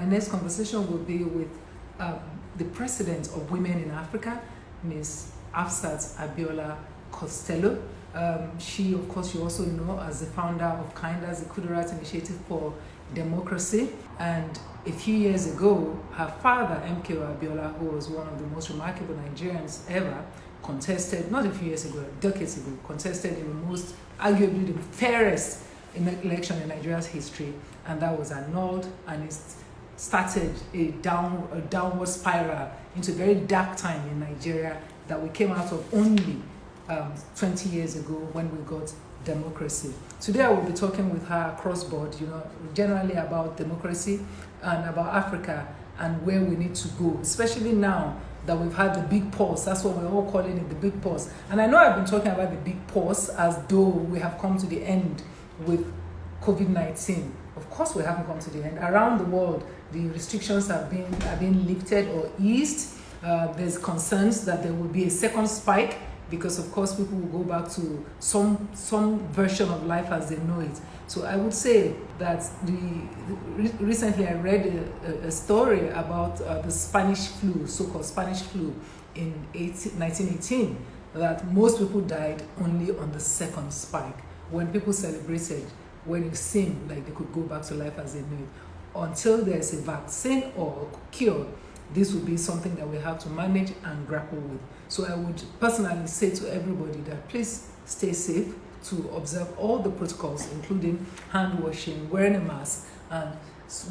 My next conversation will be with the President of Women in Africa, Ms. Hafsat Abiola-Costello. She, of course, you also know as the founder of Kinda's Kudurat Initiative for Democracy. And a few years ago, her father, MKO Abiola, who was one of the most remarkable Nigerians ever, contested, not a few years ago, decades ago, contested in the most, arguably the fairest election in Nigeria's history, and that was annulled, and it started a downward spiral into a very dark time in Nigeria that we came out of only 20 years ago when we got democracy. Today I will be talking with her across board, generally about democracy and about Africa and where we need to go, especially now that we've had the big pause. That's what we're all calling it, the big pause. And I know I've been talking about the big pause as though we have come to the end with COVID-19. Of course we haven't come to the end. Around the world, the restrictions have been lifted or eased. There's concerns that there will be a second spike because of course people will go back to some version of life as they know it. So I would say that recently I read a story about the Spanish flu, so-called Spanish flu in 1918, that most people died only on the second spike, when people celebrated, when it seemed like they could go back to life as they knew it. Until there's a vaccine or cure, this will be something that we have to manage and grapple with. So I would personally say to everybody that please stay safe, to observe all the protocols, including hand washing, wearing a mask, and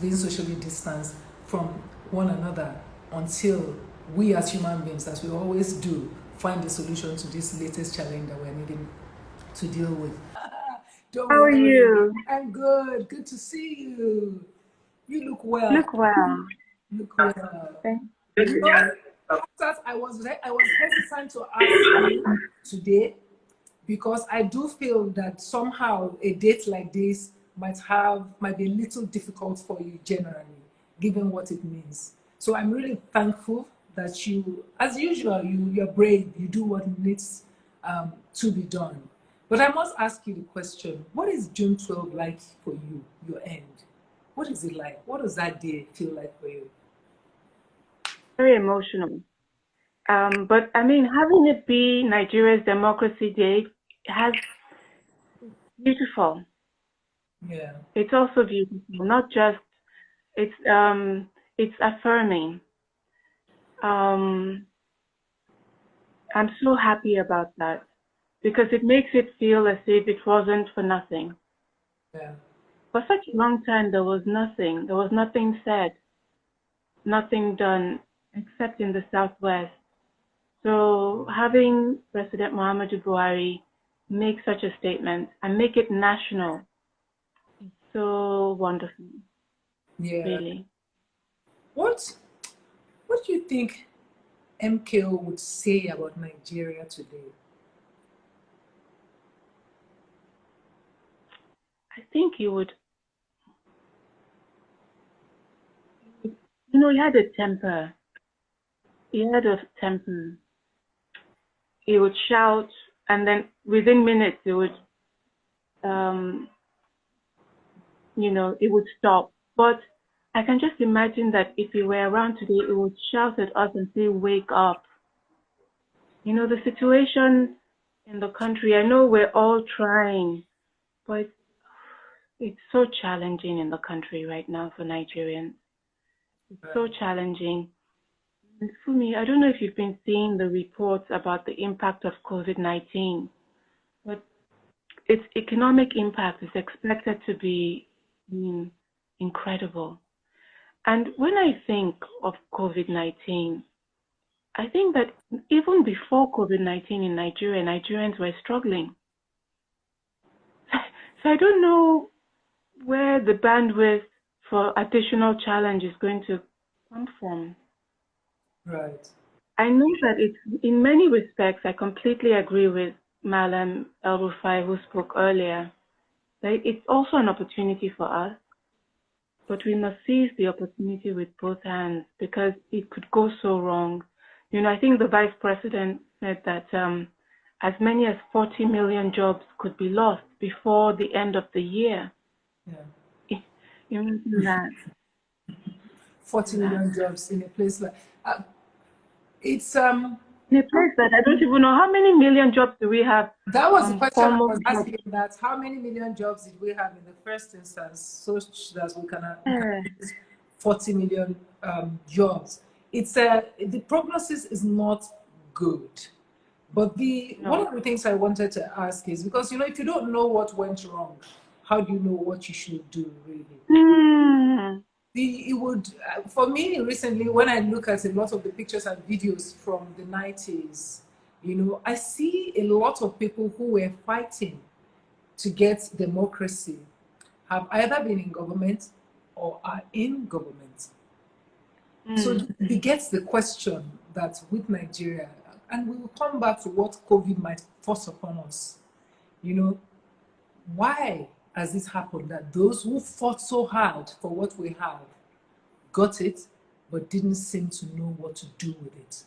being socially distanced from one another until we as human beings, as we always do, find a solution to this latest challenge that we're needing to deal with. Don't How worry. Are you? I'm good. Good to see you. You look well. Look well. Look well. Thank you. I was hesitant to ask you today because I do feel that somehow a date like this might be a little difficult for you generally, given what it means. So I'm really thankful that you, as usual, you're brave. You do what needs to be done. But I must ask you the question, what is June 12 like for you, your end? What is it like? What does that day feel like for you? Very emotional. But I mean, having it be Nigeria's Democracy Day has beautiful. Yeah. It's also beautiful, not just, it's affirming. I'm so happy about that, because it makes it feel as if it wasn't for nothing. Yeah. For such a long time, there was nothing said, nothing done, except in the Southwest. So having President Muhammadu Buhari make such a statement and make it national is so wonderful. Yeah. Really. What do you think MKO would say about Nigeria today? I think he would. He had a temper. He had a temper. He would shout, and then within minutes it would, it would stop. But I can just imagine that if he were around today, he would shout at us and say, "Wake up!" The situation in the country. I know we're all trying, but it's so challenging in the country right now for Nigerians. It's so challenging. And for me, I don't know if you've been seeing the reports about the impact of COVID-19, but its economic impact is expected to be incredible. And when I think of COVID-19, I think that even before COVID-19 in Nigeria, Nigerians were struggling. So I don't know where the bandwidth for additional challenge is going to come from. Right. I know that in many respects, I completely agree with Malam El-Rufai, who spoke earlier. That it's also an opportunity for us, but we must seize the opportunity with both hands, because it could go so wrong. I think the Vice President said that as many as 40 million jobs could be lost before the end of the year. Yeah. Imagine that. 40 million jobs in a place like it's in a place that I don't even know how many million jobs do we have. That was the question I Formal was jobs. asking. That how many million jobs did we have in the first instance, so that we can use 40 million jobs? It's the prognosis is not good. But one of the things I wanted to ask is because if you don't know what went wrong, how do you know what you should do really? It would for me recently when I look at a lot of the pictures and videos from the 90s, I see a lot of people who were fighting to get democracy have either been in government or are in government. So it begets the question that with Nigeria, and we will come back to what COVID might force upon us, why has it happened that those who fought so hard for what we have got it, but didn't seem to know what to do with it?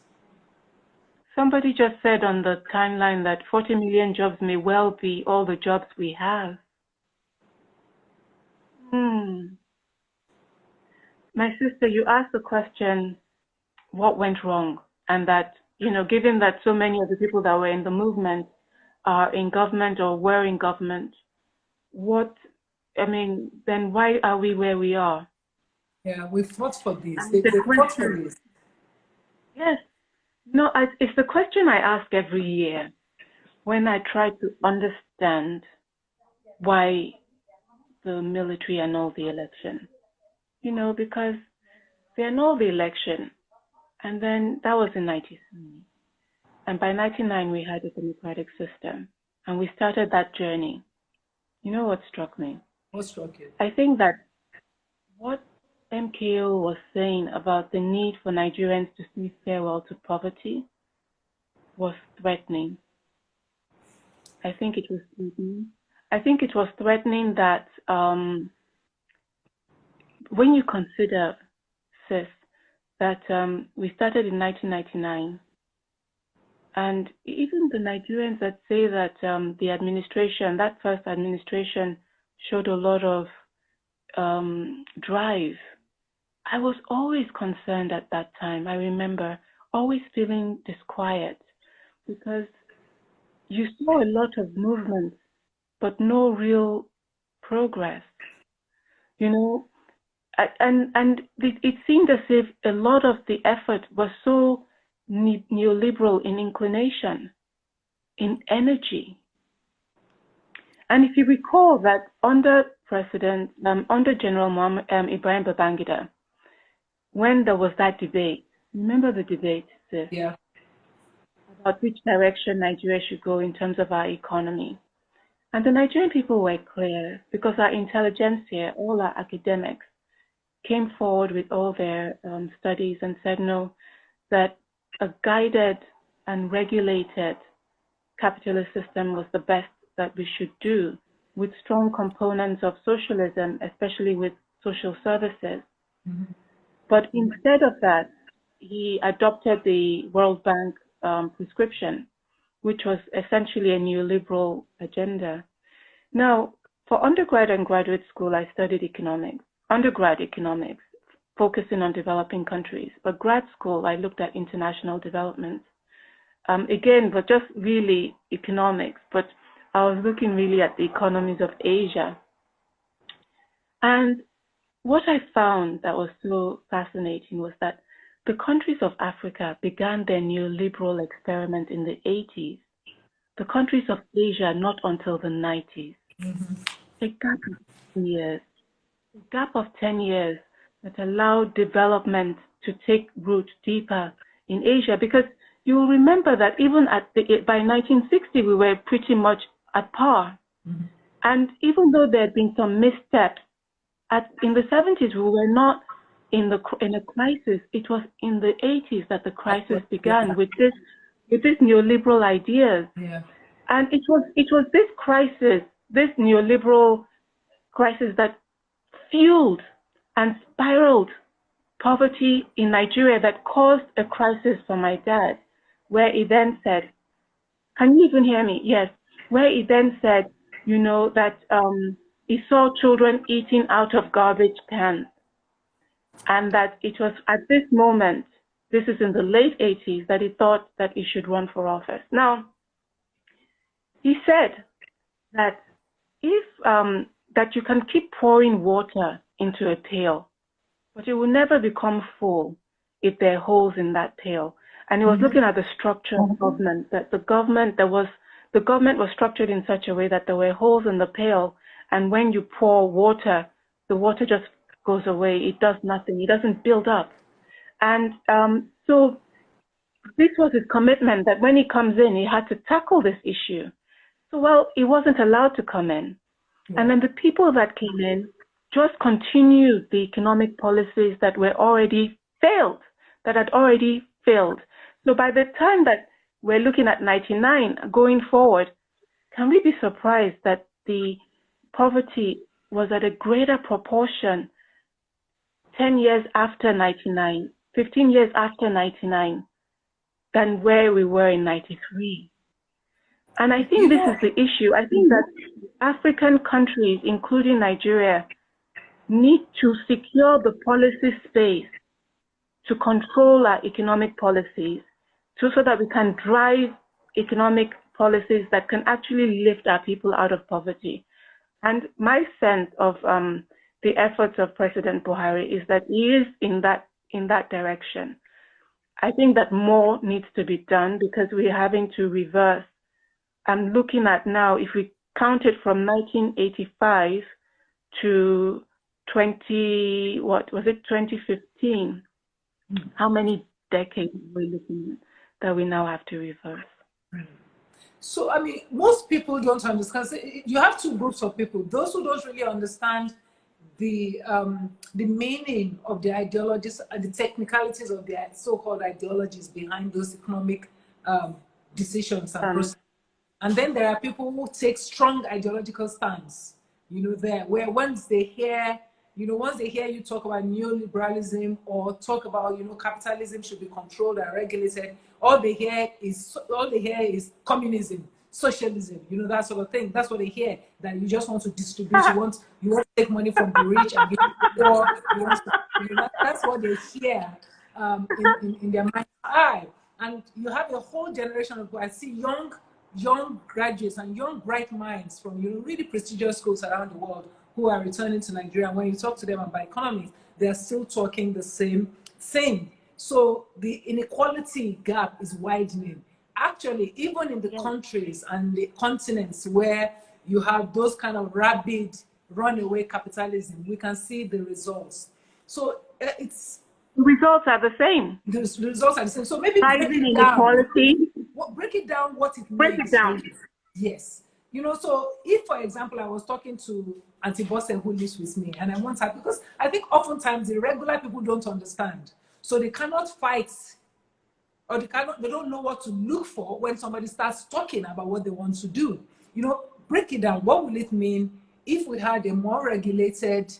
Somebody just said on the timeline that 40 million jobs may well be all the jobs we have. My sister, you asked the question, what went wrong? And that, given that so many of the people that were in the movement are in government or were in government, then why are we where we are? Yeah, we fought for this. They fought for this. Yes. No, it's the question I ask every year when I try to understand why the military annulled the election. Because they annulled the election, and then that was in 1993. And by 1999, we had a democratic system, and we started that journey. You know what struck me? What struck you? I think that what MKO was saying about the need for Nigerians to say farewell to poverty was threatening. I think it was threatening. I think it was threatening that when you consider, sis, that we started in 1999, and even the Nigerians that say that the administration, that first administration, showed a lot of drive. I was always concerned at that time. I remember always feeling disquiet because you saw a lot of movement, but no real progress. And it seemed as if a lot of the effort was so neoliberal in inclination, in energy. And if you recall that under General Ibrahim Babangida, when there was that debate, remember the debate, sis? Yeah. About which direction Nigeria should go in terms of our economy. And the Nigerian people were clear because our intelligentsia, all our academics, came forward with all their studies and said no, that a guided and regulated capitalist system was the best that we should do, with strong components of socialism, especially with social services. But instead of that, he adopted the World Bank prescription, which was essentially a neoliberal agenda. Now, for undergrad and graduate school, I studied economics, undergrad economics, focusing on developing countries. But grad school, I looked at international development. Again, but just really economics, but I was looking really at the economies of Asia. And what I found that was so fascinating was that the countries of Africa began their neoliberal experiment in the 80s. The countries of Asia, not until the 90s. A gap of 10 years. A gap of 10 years that allowed development to take root deeper in Asia. Because you will remember that even by 1960, we were pretty much at par. And even though there had been some missteps, in the 70s, we were not in a crisis. It was in the 80s that the crisis began with this neoliberal ideas. Yeah. And it was this crisis, this neoliberal crisis, that fueled and spiraled poverty in Nigeria, that caused a crisis for my dad, where he then said, can you even hear me? Yes. Where he then said, that he saw children eating out of garbage cans. and that it was at this moment, this is in the late 80s, that he thought that he should run for office. Now, he said that if that you can keep pouring water into a pail, but it will never become full if there are holes in that pail. And he was looking at the structure of government, that the government was structured in such a way that there were holes in the pail, and when you pour water, the water just goes away. It does nothing. It doesn't build up. And so this was his commitment, that when he comes in, he had to tackle this issue. So, well, he wasn't allowed to come in. Yeah. And then the people that came in just continued the economic policies that were already failed, that had already failed. So by the time that we're looking at 99 going forward, can we be surprised that the poverty was at a greater proportion 10 years after 99, 15 years after 99, than where we were in 93? And I think this is the issue. I think that African countries, including Nigeria, need to secure the policy space to control our economic policies, so that we can drive economic policies that can actually lift our people out of poverty. And my sense of the efforts of President Buhari is that he is in that direction. I think that more needs to be done, because we're having to reverse. I'm looking at now, if we count it from 1985 to 2015, how many decades are we looking at that we now have to reverse? So, I mean, most people don't understand. You have two groups of people: those who don't really understand the meaning of the ideologies and the technicalities of the so-called ideologies behind those economic decisions and processes. And then there are people who take strong ideological stance, where once they hear you talk about neoliberalism or talk about, capitalism should be controlled and regulated, all they hear is communism, socialism, that sort of thing. That's what they hear, that you just want to distribute, you want to take money from the rich and give it to the poor. That's what they hear in their mind's eye. And you have a whole generation of people. I see young graduates and young bright minds from really prestigious schools around the world who are returning to Nigeria. And when you talk to them about economics, they're still talking the same thing. So the inequality gap is widening. Actually, even in the countries and the continents where you have those kind of rabid runaway capitalism, we can see the results. So the results are the same. The results are the same. So maybe rising inequality. Break it down what it means. Break it down. Yes. So if, for example, I was talking to Auntie Bosse, who lives with me, and I want her, because I think oftentimes the regular people don't understand. So they cannot fight, or they don't know what to look for when somebody starts talking about what they want to do. Break it down. What will it mean if we had a more regulated,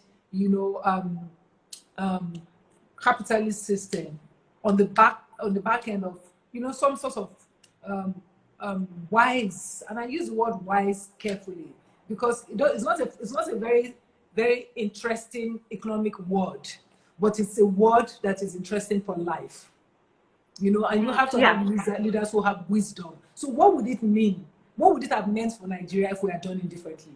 capitalist system on the back end of, some sort of wise, and I use the word wise carefully, because it's not a very, very interesting economic word, but it's a word that is interesting for life, and you have to have leaders who have wisdom. So what would it mean? What would it have meant for Nigeria if we had done it differently?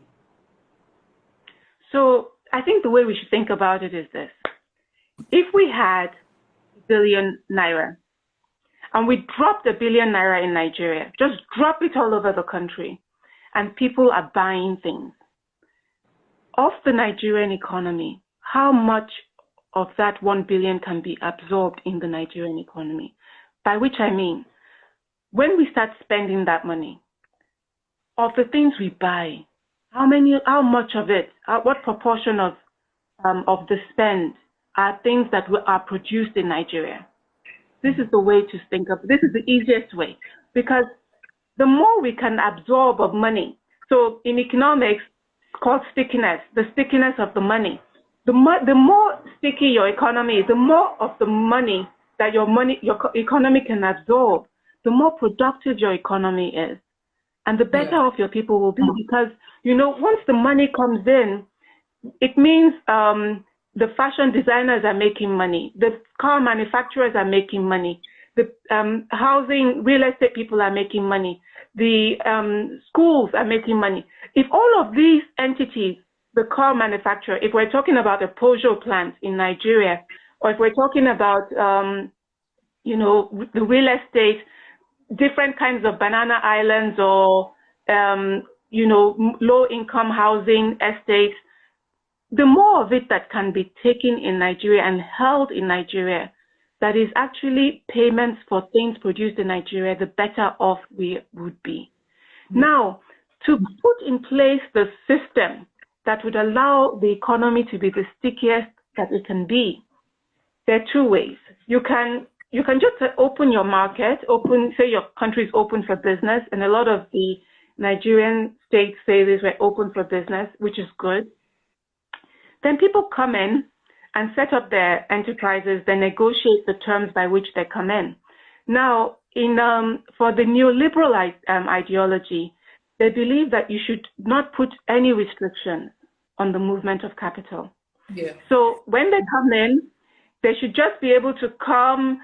So I think the way we should think about it is this: if we had £1 billion and we dropped £1 billion in Nigeria, just drop it all over the country, and people are buying things, of the Nigerian economy, how much of that 1 billion can be absorbed in the Nigerian economy? By which I mean, when we start spending that money, of the things we buy, how much of it, what proportion of the spend are things that are produced in Nigeria? This is the way to think of it. This is the easiest way, because the more we can absorb of money, so in economics, it's called stickiness, the stickiness of the money. The more sticky your economy is, the more of the money that your economy can absorb, the more productive your economy is. And the better off your people will be, because, once the money comes in, it means the fashion designers are making money. The car manufacturers are making money. The housing, real estate people are making money. The schools are making money. If all of these entities, the car manufacturer, if we're talking about a Peugeot plant in Nigeria, or if we're talking about, the real estate, different kinds of banana islands or, low-income housing estates, the more of it that can be taken in Nigeria and held in Nigeria, that is actually payments for things produced in Nigeria, the better off we would be. Now, to put in place the system that would allow the economy to be the stickiest that it can be, there are two ways. You can just open your market, say your country is open for business, and a lot of the Nigerian states say this, we're open for business, which is good. Then people come in and set up their enterprises, they negotiate the terms by which they come in. Now, for the neoliberal ideology, they believe that you should not put any restrictions on the movement of capital. Yeah. So when they come in, they should just be able to come,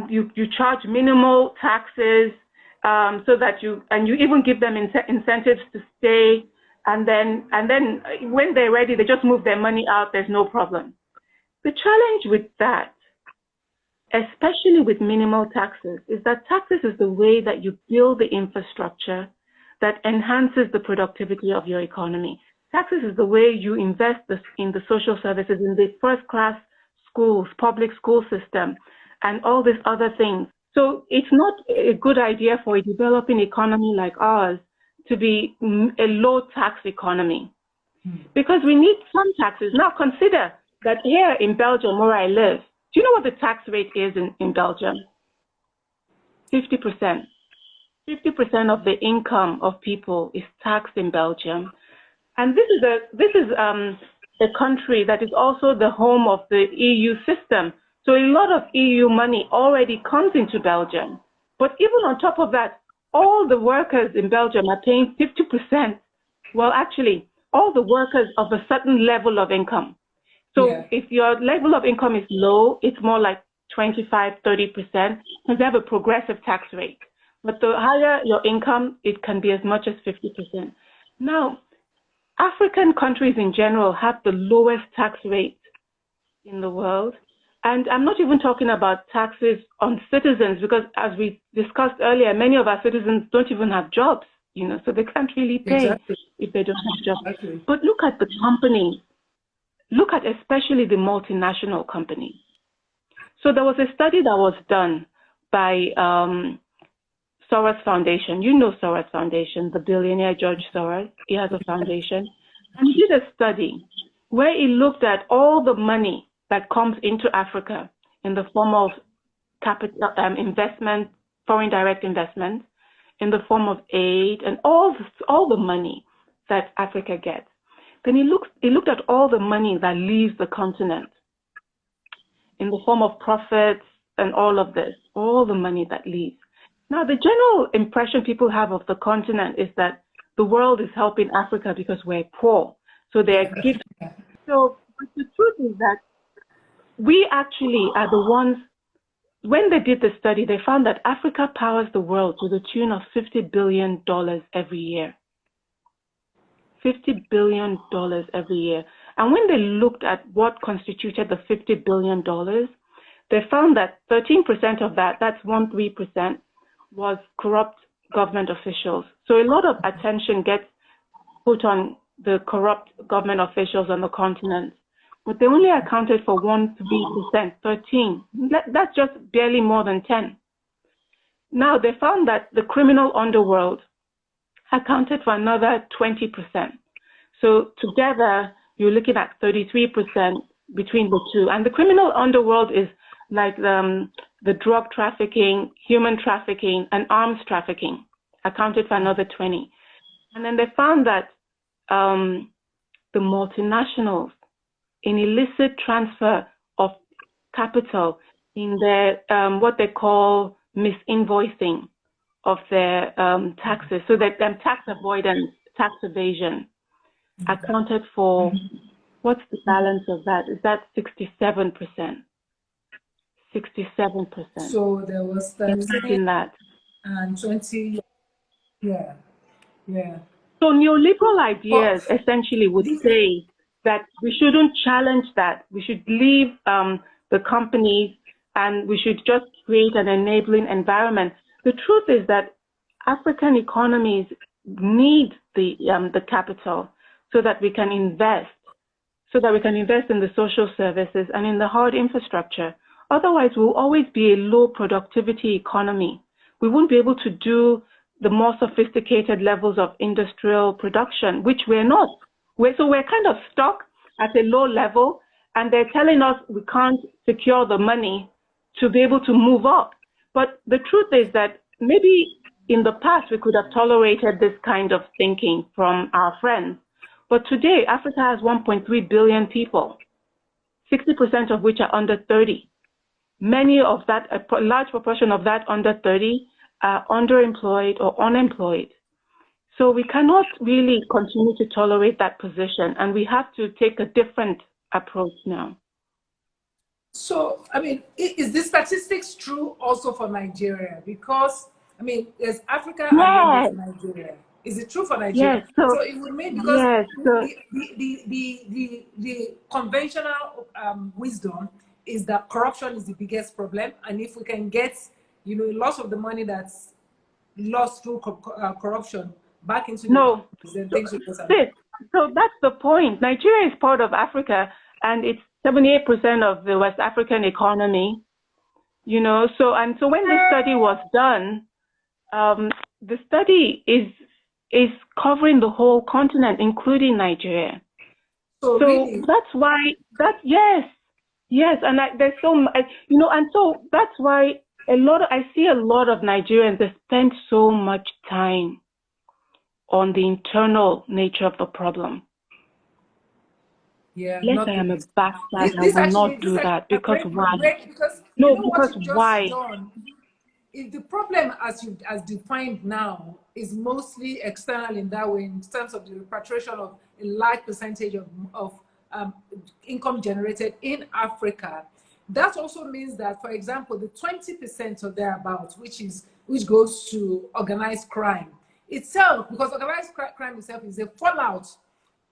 you charge minimal taxes, so that you even give them incentives to stay, and then when they're ready, they just move their money out, there's no problem. The challenge with that, especially with minimal taxes, is that taxes is the way that you build the infrastructure that enhances the productivity of your economy. Taxes is the way you invest in the social services, in the first-class schools, public school system, and all these other things. So it's not a good idea for a developing economy like ours to be a low-tax economy, because we need some taxes. Now consider that here in Belgium, where I live, do you know what the tax rate is in Belgium? 50%. 50% of the income of people is taxed in Belgium. And this is a country that is also the home of the EU system. So a lot of EU money already comes into Belgium. But even on top of that, all the workers in Belgium are paying 50%. Well, actually, all the workers of a certain level of income. So if your level of income is low, it's more like 25, 30%, because they have a progressive tax rate. But the higher your income, it can be as much as 50%. Now, African countries in general have the lowest tax rate in the world. And I'm not even talking about taxes on citizens, because as we discussed earlier, many of our citizens don't even have jobs, so they can't really pay if they don't have jobs. Exactly. But look at the companies. Look at especially the multinational companies. So there was a study that was done by Soros Foundation. You know Soros Foundation, the billionaire George Soros. He has a foundation. And he did a study where he looked at all the money that comes into Africa in the form of capital investment, foreign direct investment, in the form of aid, and all the money that Africa gets. Then he looked at all the money that leaves the continent in the form of profits and all of this, all the money that leaves. Now, the general impression people have of the continent is that the world is helping Africa because we're poor. So they're gifts. So but the truth is that we actually are the ones, when they did the study, they found that Africa powers the world to the tune of $50 billion every year. $50 billion every year. And when they looked at what constituted the $50 billion, they found that 13% of that, that's 13%, was corrupt government officials. So a lot of attention gets put on the corrupt government officials on the continent, but they only accounted for 13%, 13. That's just barely more than 10. Now they found that the criminal underworld accounted for another 20%. So together, you're looking at 33% between the two. And the criminal underworld is like the drug trafficking, human trafficking, and arms trafficking, accounted for another 20. And then they found that the multinationals, in illicit transfer of capital, in their what they call misinvoicing of their taxes, so that tax avoidance, tax evasion, accounted for What's the balance of that? Is that 67%? 67%. So there was 13 Imagine that. and 20. Yeah, yeah. So neoliberal But ideas essentially would say that we shouldn't challenge that. We should leave the companies and we should just create an enabling environment. The truth is that African economies need the capital so that we can invest, in the social services and in the hard infrastructure. Otherwise, we'll always be a low productivity economy. We won't be able to do the more sophisticated levels of industrial production, which we're not. So we're kind of stuck at a low level, and they're telling us we can't secure the money to be able to move up. But the truth is that maybe in the past we could have tolerated this kind of thinking from our friends. But today, Africa has 1.3 billion people, 60% of which are under 30. Many of that, a large proportion of that under 30 are underemployed or unemployed. So we cannot really continue to tolerate that position, and we have to take a different approach now. So, I mean, is the statistics true also for Nigeria? Because, I mean, there's Africa and then there's Nigeria. Is it true for Nigeria? Yes. So it would mean, because So the conventional wisdom is that corruption is the biggest problem, and if we can get, you know, lots of the money that's lost through corruption back into no. then things will go So that's the point. Nigeria is part of Africa, and it's 78% of the West African economy. You know, so when this study was done, the study is covering the whole continent, including Nigeria. So really? That's why yes, and there's so much, you know, and so that's why I see a lot of Nigerians that spend so much time on the internal nature of the problem. Yeah, yes, I am a bastard. I will not do that. Because why? Because why? If the problem as defined now is mostly external in that way, in terms of the repatriation of a large percentage of income generated in Africa, that also means that, for example, the 20% or thereabouts, which goes to organized crime itself, because organized crime itself is a fallout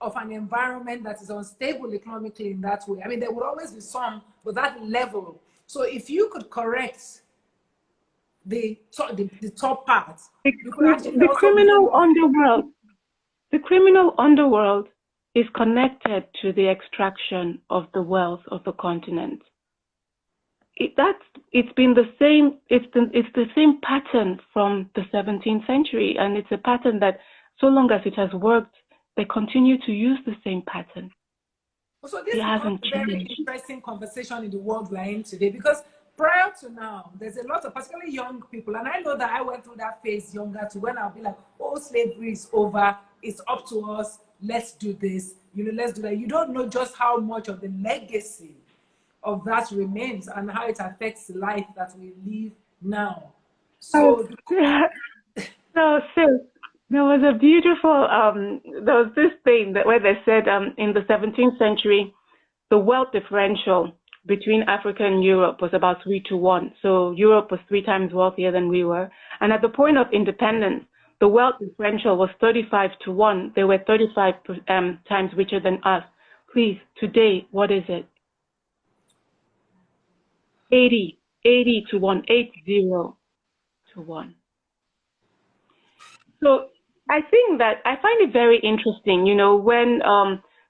of an environment that is unstable economically in that way. I mean, there would always be some, but that level. So if you could correct the top part, the criminal underworld is connected to the extraction of the wealth of the continent. It's the same pattern from the 17th century, and it's a pattern that, so long as it has worked, they continue to use the same pattern. So this is a very interesting conversation in the world we're in today, because prior to now, there's a lot of particularly young people, and I know that I went through that phase younger to when I'll be like, oh, slavery is over, it's up to us, let's do this, you know, let's do that. You don't know just how much of the legacy of that remains and how it affects the life that we live now. So sis, there was a beautiful there was this thing where they said in the 17th century the wealth differential between Africa and Europe was about 3-1. So Europe was 3 times wealthier than we were, and at the point of independence the wealth differential was 35-1. They were 35 times richer than us. Please, today, what is it? 80-1, 80-1. So I think that I find it very interesting, you know, when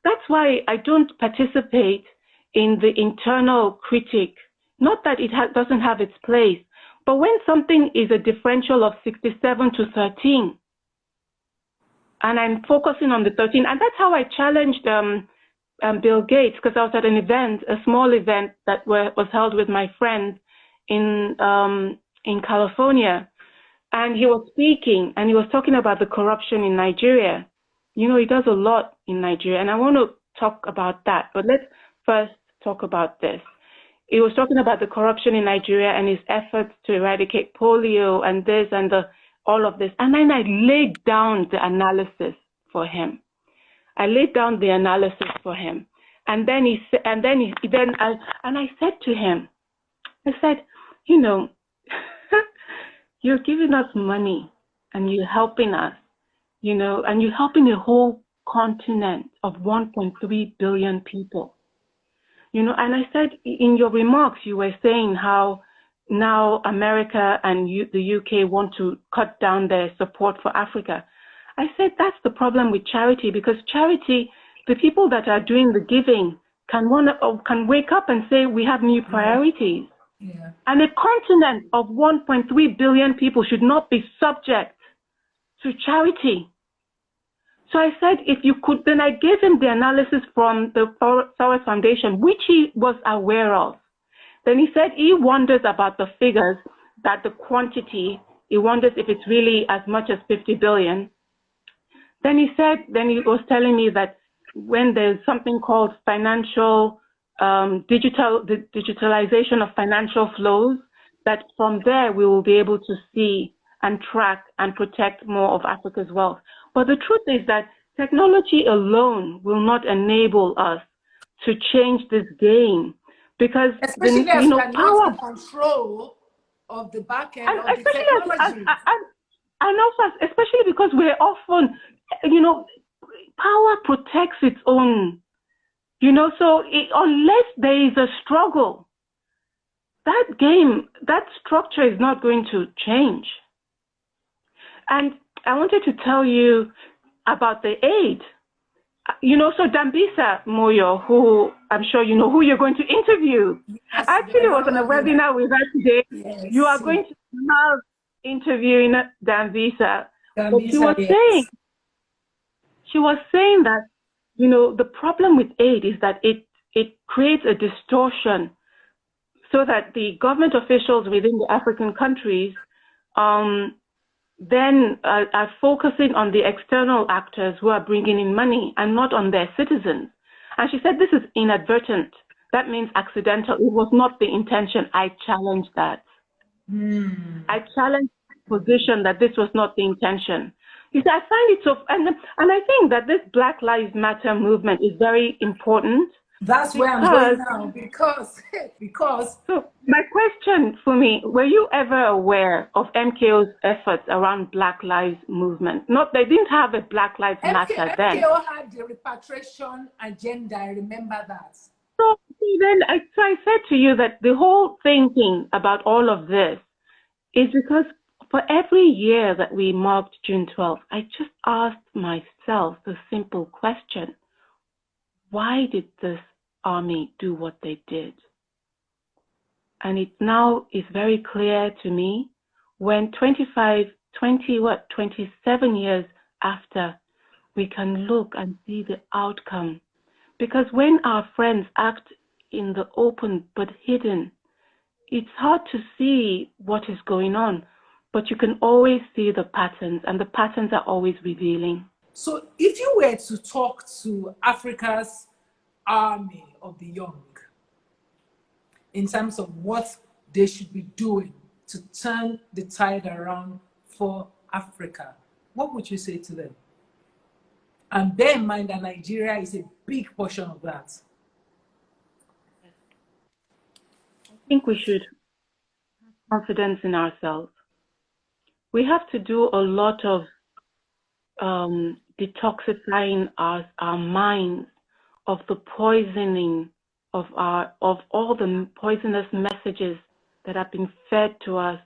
that's why I don't participate in the internal critique. Not that it doesn't have its place, but when something is a differential of 67-13, and I'm focusing on the 13, and that's how I challenged Bill Gates, because I was at an event, a small event that was held with my friends in California, and he was speaking, and he was talking about the corruption in Nigeria. You know, he does a lot in Nigeria, and I want to talk about that, but let's first talk about this. He was talking about the corruption in Nigeria and his efforts to eradicate polio and this and all of this, and then I laid down the analysis for him. And then I said to him, I said, you know, you're giving us money and you're helping us, you know, and you're helping a whole continent of 1.3 billion people, you know. And I said, in your remarks, you were saying how now America and the UK want to cut down their support for Africa. I said, that's the problem with charity, because charity, the people that are doing the giving can wake up and say, we have new priorities. Yeah. And a continent of 1.3 billion people should not be subject to charity. So I said, if you could, then I gave him the analysis from the Soros Foundation, which he was aware of. Then he said he wonders about the figures, that the quantity, he wonders if it's really as much as 50 billion. Then he was telling me that when there's something called financial the digitalization of financial flows, that from there we will be able to see and track and protect more of Africa's wealth. But the truth is that technology alone will not enable us to change this game, because especially as we are power not in control of the back end and of the especially technology. and also especially because we're often, you know, power protects its own, you know, so unless there is a struggle, that game, that structure is not going to change. And I wanted to tell you about the aid. You know, so Dambisa Moyo, who I'm sure you know, who you're going to interview, Yes, actually was on a webinar with us today. Yes, You are going to love interviewing Dambisa. But she was yes. saying that, you know, the problem with aid is that it creates a distortion, so that the government officials within the African countries then are focusing on the external actors who are bringing in money and not on their citizens. And she said this is inadvertent. That means accidental. It was not the intention. I challenged that. I challenged the position that this was not the intention. You see, I find it so, and I think that this Black Lives Matter movement is very important. That's where I'm going now, because So my question for me, were you ever aware of MKO's efforts around Black Lives movement? Not, they didn't have a Black Lives Matter then. MKO had the repatriation agenda, I remember that. So then I said to you that the whole thinking about all of this is because for every year that we marked June 12th, I just asked myself the simple question, why did this army do what they did? And it now is very clear to me when 27 years after, we can look and see the outcome. Because when our friends act in the open but hidden, it's hard to see what is going on, but you can always see the patterns, and the patterns are always revealing. So if you were to talk to Africa's army of the young in terms of what they should be doing to turn the tide around for Africa, what would you say to them? And bear in mind that Nigeria is a big portion of that. I think we should have confidence in ourselves. We have to do a lot of detoxifying our minds of the poisoning of all the poisonous messages that have been fed to us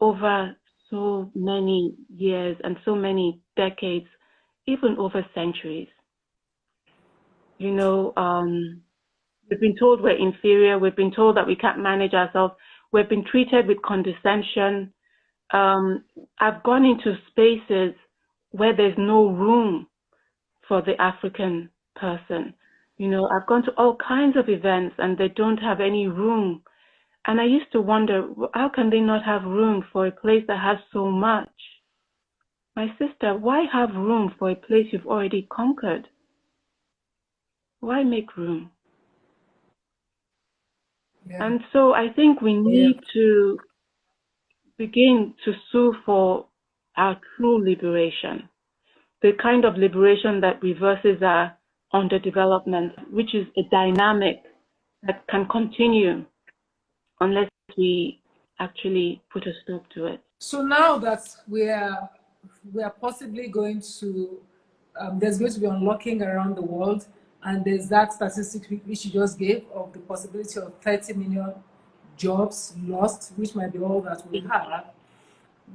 over so many years and so many decades, even over centuries. You know, we've been told we're inferior. We've been told that we can't manage ourselves. We've been treated with condescension. I've gone into spaces where there's no room for the African person. You know, I've gone to all kinds of events and they don't have any room. And I used to wonder, how can they not have room for a place that has so much? My sister, why have room for a place you've already conquered? Why make room? Yeah. And so I think we need to begin to sue for our true liberation, the kind of liberation that reverses our underdevelopment, which is a dynamic that can continue unless we actually put a stop to it. So now that we are possibly going to there's going to be unlocking around the world, and there's that statistic which you just gave of the possibility of 30 million jobs lost, which might be all that we have.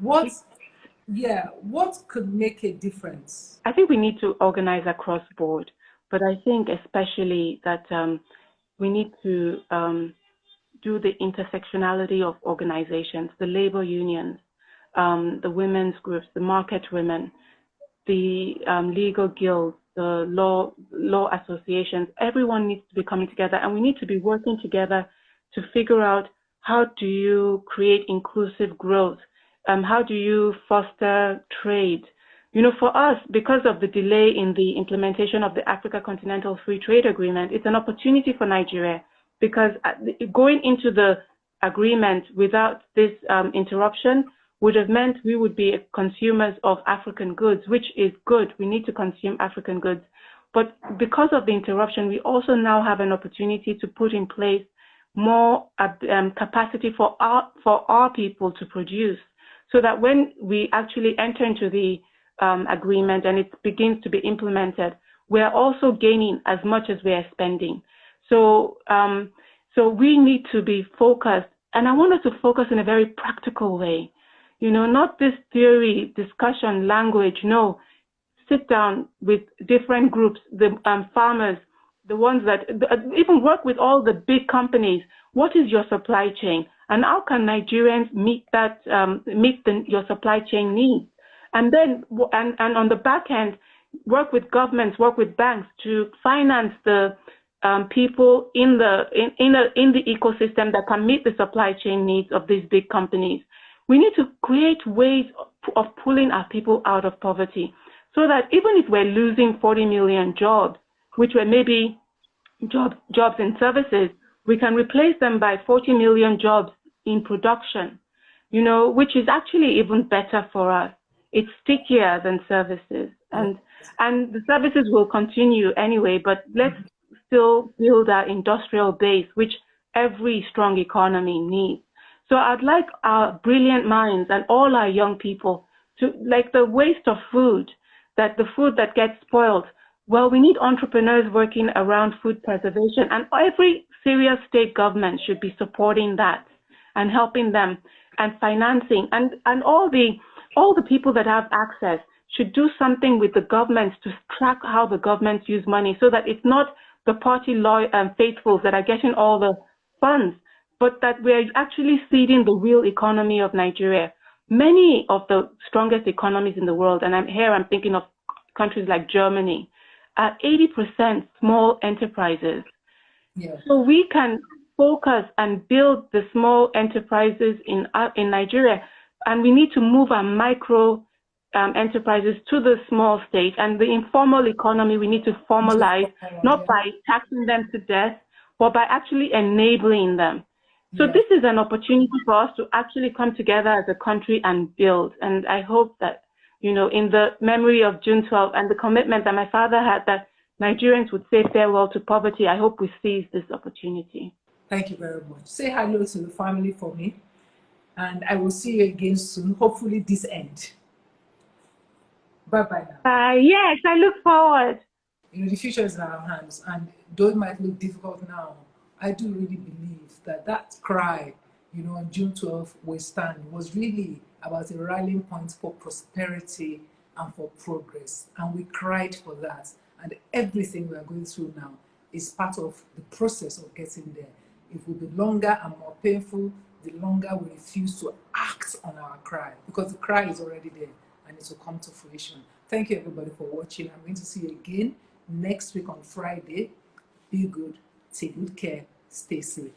What could make a difference? I think we need to organize across board, but I think especially that we need to do the intersectionality of organizations, the labor unions, the women's groups, the market women, the legal guilds, the law associations. Everyone needs to be coming together, and we need to be working together to figure out how do you create inclusive growth, how do you foster trade. You know, for us, because of the delay in the implementation of the Africa Continental Free Trade Agreement, it's an opportunity for Nigeria, because going into the agreement without this interruption would have meant we would be consumers of African goods, which is good. We need to consume African goods. But because of the interruption, we also now have an opportunity to put in place more capacity for our people to produce, so that when we actually enter into the agreement and it begins to be implemented, we are also gaining as much as we are spending. So we need to be focused, and I want us to focus in a very practical way. You know, not this theory, discussion, language. No, sit down with different groups, the farmers, the ones that even work with all the big companies. What is your supply chain, and how can Nigerians meet that your supply chain needs? And then and on the back end, work with governments, work with banks to finance the people in the ecosystem that can meet the supply chain needs of these big companies. We need to create ways of pulling our people out of poverty, so that even if we're losing 40 million jobs, which were maybe jobs in services, we can replace them by 40 million jobs in production, you know, which is actually even better for us. It's stickier than services, and the services will continue anyway, but let's still build our industrial base, which every strong economy needs. So I'd like our brilliant minds and all our young people to, like the waste of food, that the food that gets spoiled, well, we need entrepreneurs working around food preservation, and every serious state government should be supporting that and helping them and financing, and all the people that have access should do something with the governments to track how the governments use money, so that it's not the party faithfuls that are getting all the funds, but that we're actually seeding the real economy of Nigeria. Many of the strongest economies in the world, and I'm thinking of countries like Germany, are 80% small enterprises. Yeah. So we can focus and build the small enterprises in Nigeria, and we need to move our micro enterprises to the small state, and the informal economy we need to formalize, not by taxing them to death, but by actually enabling them. So this is an opportunity for us to actually come together as a country and build. And I hope that, you know, in the memory of June 12th and the commitment that my father had that Nigerians would say farewell to poverty, I hope we seize this opportunity. Thank you very much. Say hello to the family for me, and I will see you again soon, hopefully this end. Bye-bye now. Yes, I look forward. You know, the future is in our hands, and though it might look difficult now, I do really believe that cry, you know, on June 12th, we stand, was really about a rallying point for prosperity and for progress. And we cried for that. And everything we are going through now is part of the process of getting there. It will be longer and more painful the longer we refuse to act on our cry, because the cry is already there and it will come to fruition. Thank you, everybody, for watching. I'm going to see you again next week on Friday. Be good, take good care, stay safe.